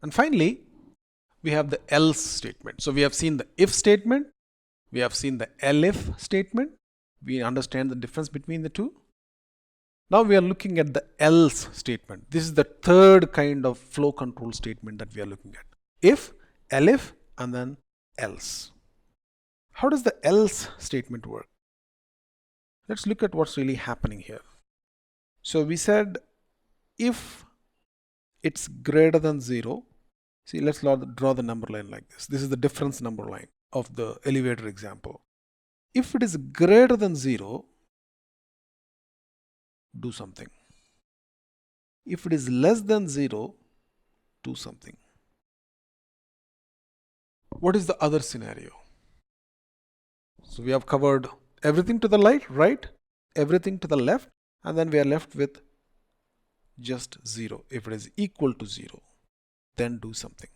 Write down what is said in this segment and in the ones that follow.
And finally, we have the else statement. So we have seen the if statement, we have seen the elif statement. We understand the difference between the two. Now we are looking at the else statement. This is the third kind of flow control statement that we are looking at. If, elif, and then else. How does the else statement work? Let's look at what's really happening here. So we said if it's greater than 0, see, let's draw the number line like this. This is the difference number line of the elevator example. If it is greater than 0, do something. If it is less than 0, do something. What is the other scenario? So we have covered everything to the right, everything to the left, and then we are left with just 0. If it is equal to 0, then do something.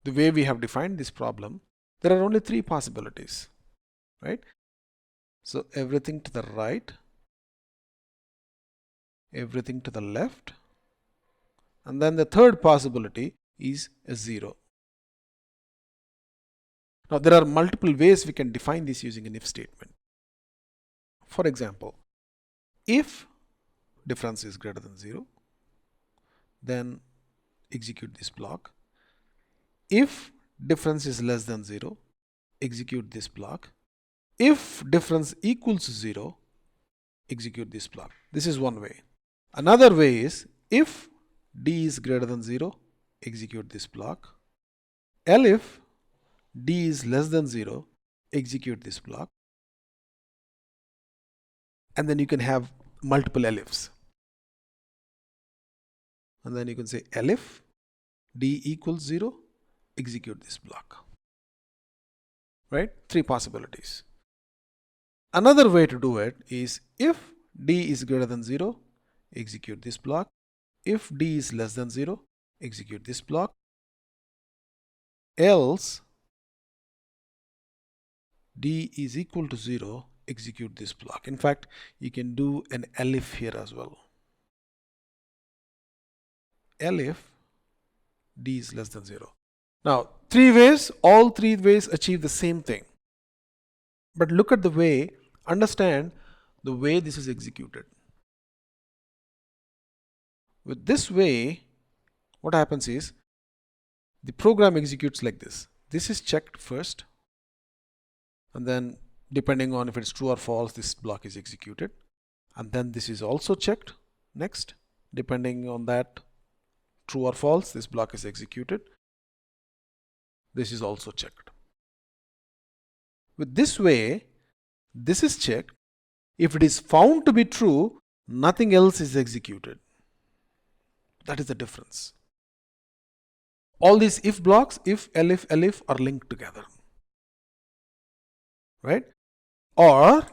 The way we have defined this problem, there are only 3 possibilities, right? So everything to the right, everything to the left, and then the third possibility is a 0. Now there are multiple ways we can define this using an if statement. For example, if difference is greater than 0, then execute this block. If difference is less than 0, execute this block. If difference equals 0, execute this block. This is one way. Another way is if d is greater than 0, execute this block. If d is less than 0, execute this block. And then you can have multiple elifs. And then you can say elif d equals 0, execute this block. Right? 3 possibilities. Another way to do it is if d is greater than 0, execute this block. If d is less than 0, execute this block. Else d is equal to 0, execute this block. In fact, you can do an elif here as well. Elif d is less than 0. Now, 3 ways, all 3 ways achieve the same thing. But look at the way, understand the way this is executed. With this way, what happens is the program executes like this. This is checked first, and then depending on if it's true or false, this block is executed. And then this is also checked next. Depending on that, true or false, this block is executed. This is also checked. With this way, this is checked. If it is found to be true, nothing else is executed. That is the difference. All these if blocks, if, elif are linked together. Right? Or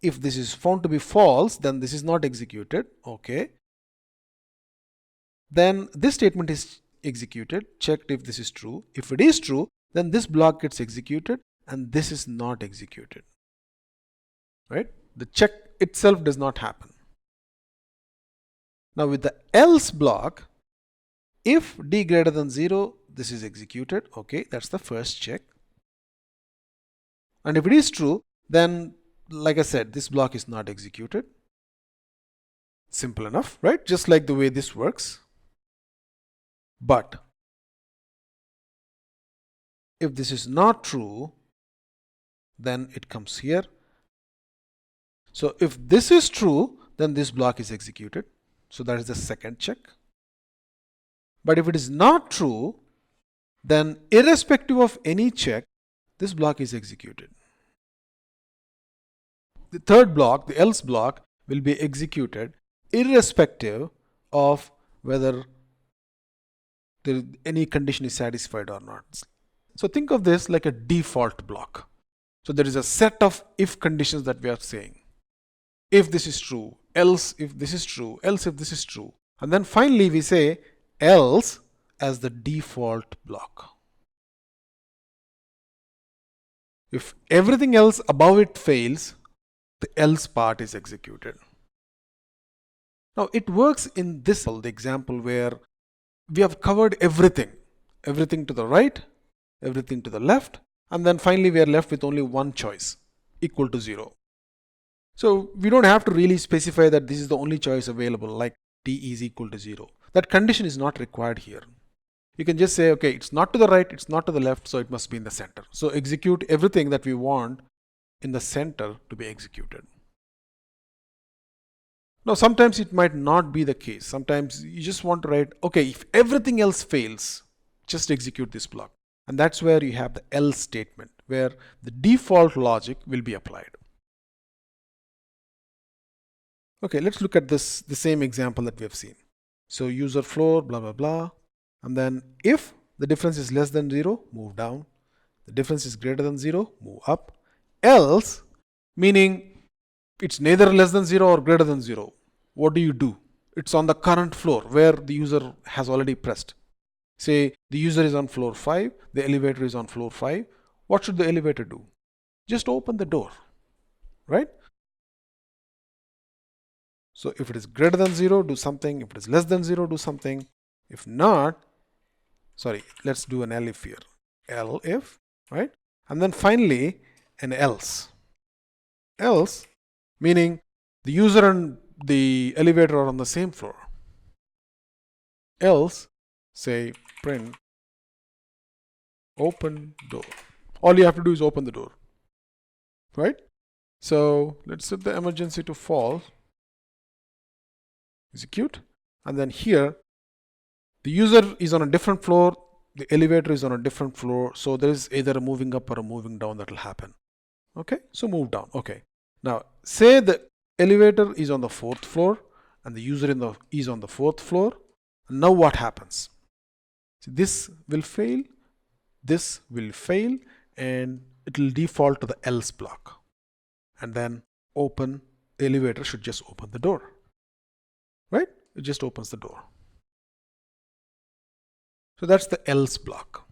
if this is found to be false, then this is not executed. Okay. Then this statement is executed, checked if this is true. If it is true, then this block gets executed and this is not executed. Right? The check itself does not happen. Now with the else block, if d greater than 0, this is executed. Okay, that's the first check. And if it is true, then like I said, this block is not executed. Simple enough, right? Just like the way this works. But if this is not true, then it comes here. So if this is true, then this block is executed. So that is the second check. But if it is not true, then irrespective of any check, this block is executed. The third block, the else block, will be executed irrespective of whether any condition is satisfied or not. So think of this like a default block. So there is a set of if conditions that we are saying. If this is true, else if this is true, else if this is true. And then finally we say else as the default block. If everything else above it fails, the else part is executed. Now it works in this the example where we have covered everything to the right, everything to the left, and then finally we are left with only one choice, equal to 0. So we don't have to really specify that this is the only choice available, like t is equal to 0. That condition is not required here. You can just say, okay, it's not to the right, it's not to the left, so it must be in the center. So execute everything that we want in the center to be executed. Now sometimes it might not be the case. Sometimes you just want to write, okay, if everything else fails, just execute this block. And that's where you have the else statement, where the default logic will be applied. Okay, let's look at the same example that we have seen. So user floor, blah, blah, blah. And then if the difference is less than 0, move down. The difference is greater than 0, move up. Else, meaning it's neither less than 0 or greater than 0. What do? It's on the current floor where the user has already pressed. Say the user is on floor 5, the elevator is on floor 5. What should the elevator do? Just open the door, right? So if it is greater than 0, do something. If it is less than 0, do something. If not, sorry, let's do an elif here. Elif, right? And then finally an else. Else, meaning the user and the elevator are on the same floor. Else, say print open door. All you have to do is open the door, right? So let's set the emergency to false. Execute. And then here the user is on a different floor, the elevator is on a different floor, so there is either a moving up or a moving down that will happen. Okay, so move down. Okay, now say the elevator is on the 4th floor and the user is on the 4th floor. Now what happens? So this will fail, and it will default to the else block. And then open, the elevator should just open the door, right? It just opens the door. So that's the else block.